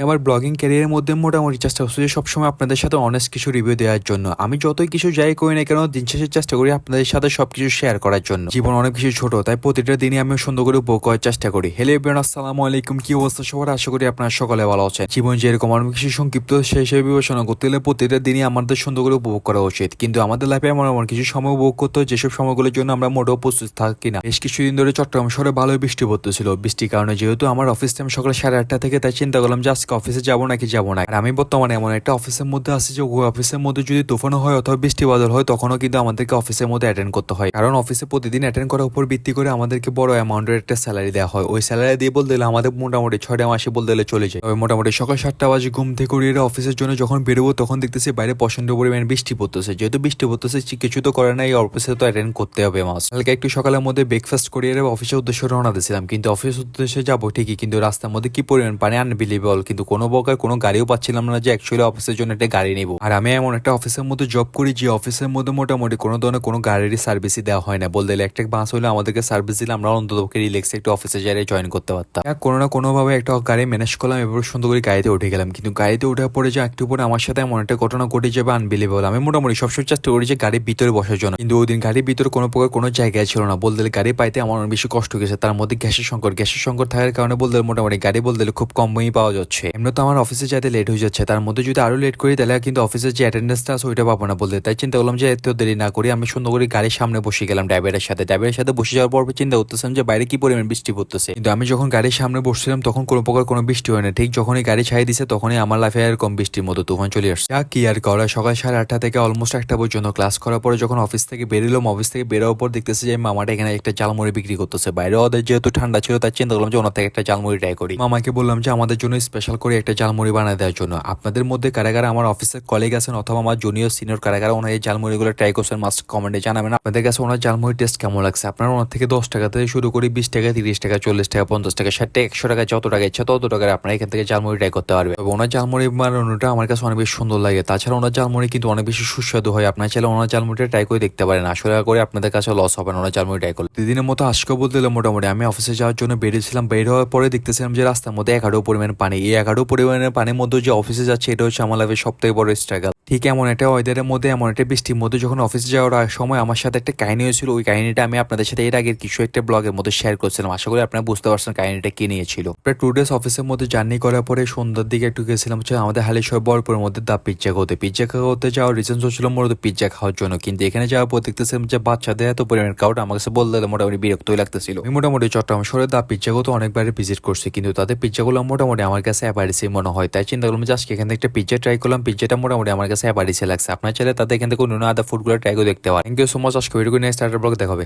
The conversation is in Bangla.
আমার ব্লগিং ক্যারিয়ারের মধ্যে মোটামুটি চেষ্টা করছি যে সবসময় আপনাদের সাথে অনেস্ট কিছু রিভিউ দেওয়ার জন্য। আমি যতই কিছু যাই করি না কেন, দিন শেষে চেষ্টা করি আপনাদের সাথে সবকিছু শেয়ার করার জন্য। জীবন অনেক কিছু ছোট, তাই প্রতিটা দিনই আমি সুন্দর করে উপভোগ করার চেষ্টা করি। হ্যালো এভরিওয়ান, আসসালামু আলাইকুম। কি অবস্থা সবার? আশা করি আপনারা সকলে ভালো আছেন। জীবন যেরকম অনেক কিছু সংক্ষিপ্ত, সেই হিসেবে বিবেচনা করতে হলে প্রতিটা দিনই আমাদের সুন্দর করে উপভোগ করা উচিত। কিন্তু আমাদের লাইফে এমন কিছু সময় উপভোগ করতে হয় যেসব সময়গুলোর জন্য আমরা মোটেও প্রস্তুত থাকি না। বেশ কিছুদিন ধরে চট্টগ্রাম শহরে ভালোই বৃষ্টি পড়তেছিল। বৃষ্টির কারণে যেহেতু আমার অফিস টাইম সকাল 8:30 থেকে, তাই চিন্তা করলাম যে আজকে অফিসে যাবো নাকি যাবো না। আর আমি বর্তমানে এমন একটা অফিসের মধ্যে আছি যে ওই অফিসের মধ্যে যদি তুফানও হয় অথবা বৃষ্টি বাদল হয়, তখনও কিন্তু আমাদেরকে অফিসের মধ্যে অ্যাটেন্ড করতে হয়। কারণ অফিসে প্রতিদিন অ্যাটেন্ড করার উপর ভিত্তি করে আমাদেরকে বড় অ্যামাউন্টের একটা স্যালারি দেওয়া হয়। ওই স্যালারি দিয়ে বলতে গেলে আমাদের মোটামুটি 6টা মাসে বলতে গেলে চলে যায়। তবে মোটামুটি সকাল 7টা বাজে ঘুম থেকে উড়িয়ে অফিসের জন্য যখন বেরোবো, তখন দেখতেছি বাইরে প্রচন্ড পরিমাণ বৃষ্টি পড়তেছে। যেহেতু বৃষ্টি পড়তেছে, কিছু তো করে না, এই অফিসে তো অ্যাটেন্ড করতে হবে মাস। কালকে একটু সকালের মধ্যে ব্রেকফাস্ট করিয়ে অফিসের উদ্দেশ্যে রওনা দিয়েছিলাম। কিন্তু অফিসের উদ্দেশ্যে যাবো ঠিকই, কিন্তু রাস্তার মধ্যে কি পরিমাণ পানি আনবিলিভেবল। কিন্তু কোনো প্রকার কোনো গাড়িও পাচ্ছিলাম না যে অ্যাকচুয়ালি অফিসের জন্য একটা গাড়ি নিব। আর আমি এমন একটা অফিসের মধ্যে জব করি যে অফিসের মধ্যে মোটামুটি কোনো ধরনের কোনো গাড়ির সার্ভিসই দেওয়া হয় না। বলতে গেলে একটা বাস হলে আমাদেরকে সার্ভিস দিলে আমরা অন্তত রিল্যাক্সে একটু অফিসে যাই জয়েন করতে পারতাম। কোনো না কোনোভাবে একটা গাড়ি ম্যানেজ করলাম, এবার সুন্দর করে গাড়িতে উঠে গেলাম। কিন্তু গাড়িতে ওঠার পরে যে একটু পরে আমার সাথে এমন একটা ঘটনা ঘটে যাবে আনবিলিভেবল। আমি মোটামুটি সবসময় চেষ্টা করি যে গাড়ির ভিতরে বসার জন্য, কিন্তু ওই দিন গাড়ির ভিতরে কোনো প্রকার কোনো জায়গায় ছিল না। বলতে গেলে গাড়ি পাইতে আমার অনেক বেশি কষ্ট গেছে। তার মধ্যে গ্যাসের সংকট থাকার কারণে বলতে মোটামুটি গাড়ি বলতে খুব কমই পাওয়া যাচ্ছে। এমনি তো আমার অফিসে যাইতে লেট হয়ে যাচ্ছে, তার মধ্যে যদি আরো লেট করি তাহলে কিন্তু অফিসের যে অ্যাটেন্ডেন্সটা আছে ওইটা পাবো না বলতে। তাই চিন্তা করলাম যে এত দেরি না করি আমি সুন্দর করে গাড়ির সামনে বসে গেলাম ড্রাইভারের সাথে বসে যাওয়ার পর চিন্তা করতেছিলাম যে বাইরে কি পরিমাণ বৃষ্টি পড়তেছে। কিন্তু আমি যখন গাড়ির সামনে বসছিলাম তখন কোনো প্রকার কোনো বৃষ্টি হয় না। ঠিক যখনই গাড়ি ছাড়িয়ে দিছে তখনই আমার লাইফে এরকম বৃষ্টির মতো তুফান চলে আসছে। কি আর করা, সকাল 8:30 থেকে অলমোস্ট 1টা পর্যন্ত ক্লাস করার পরে যখন অফিস থেকে বেরোলাম, অফিস থেকে বেরোর পর দেখতেছি যে মামাটা এখানে একটা জালমুড়ি বিক্রি করতেছে। বাইরে ওদের যেহেতু ঠান্ডা ছিল, তাই চিন্তা করলাম যে ওনার থেকে একটা জালমুড়ি ট্রাই করি। মামাকে বললাম যে আমাদের জন্য স্পেশাল করে একটা জালমুড়ি বানিয়ে দেওয়ার জন্য। আপনাদের মধ্যে কারা কারা আমার অফিসের কলিগ আছেন অথবা আমার জুনিয়র সিনিয়র কারা কারা ওনার এই জালমুড়িগুলো ট্রাই করছেন, মাস্ট কমেন্টে জানাবেন আপনাদের কাছে ওনার জালমুড়ি টেস্ট কেমন লাগছে। আপনারা ওনার থেকে 10 টাকা থেকে শুরু করে 20 টাকা, 30 টাকা, 40 টাকা, 50 টাকা, 60 টাকা, 100 টাকা, যত টাকা ইচ্ছা তত টাকার আপনারা এখান থেকে জালমুড়ি ট্রাই করতে পারবেন। ওনার জালমুড়ি বানানোটা আমার কাছে অনেক বেশি সুন্দর লাগে। তাছাড়া ওনার জালমুড়ি কিন্তু অনেক বেশি সুস্বাদু হয়। আপনারা চাইলে ওনার জালমুড়িটা ট্রাই করে দেখতে পারেন। আসলে করে আপনাদের কাছে লস হবে না ওনার জালমুড়ি ট্রাই করলে। দুদিনের মতো আজকে বলতে গেলে মোটামুটি আমি অফিসে যাওয়ার জন্য বেরিয়েছিলাম। বের হওয়ার পরে দেখতেছিলাম যে রাস্তার মধ্যে 11 পরিমাণ পানি। এই 11 পরিমাণের পানির মধ্যে যে অফিসে যাচ্ছে, এটা হচ্ছে আমার লাইফের সব থেকে বড় স্ট্রাগল। ঠিক এমন একটা ওয়েদারের মধ্যে, এমন একটা বৃষ্টির মধ্যে যখন অফিসে যাওয়ার সময় আমার সাথে একটা কাহিনী হয়েছিল। ওই কাহিনীটা আমি আপনাদের সাথে এর আগের কিছু একটা ব্লগের মধ্যে শেয়ার করছিলাম। আশা করি আপনারা বুঝতে পারছেন কাহিনীটা কি নিয়েছিল। প্রায় 2 ডেজ অফিসের মধ্যে জার্নি করার পরে সন্ধ্যার দিকে একটু গেছিলাম হচ্ছে আমাদের হালিশহর বরপুরের মধ্যে দা পিজ্জা খাওয়াতে যাওয়ার রিজন হচ্ছিল মূলত পিজ্জা খাওয়ার জন্য। কিন্তু এখানে যাওয়ার পর দেখতেছিলাম যে বাচ্চাদের এত পরিমাণ ক্রাউড, আমার কাছে বলতে মোটামুটি বিরক্তই লাগতেছিল। আমি মোটামুটি চট্টগ্রাম শহরে দা পিজ্জা তো অনেকবার ভিজিট করছি, কিন্তু তাদের পিজ্জাগুলো মোটামুটি আমার কাছে অ্যাভারেজই মনে হয়। তাই চিন্তা করলাম যে আজকে এখান থেকে একটা পিজ্জা ট্রাই করলাম। পিজ্জাটা মোটামুটি আমার কাছে অ্যাভারেজই লাগছে। আপনার চাইলে তাদের এখান থেকে অন্য আদার ফুডগুলো ট্রাই করে দেখতে পারেন। Thank you so much. আজকে ভিডিও নেক্সট ব্লগ দেখাবে।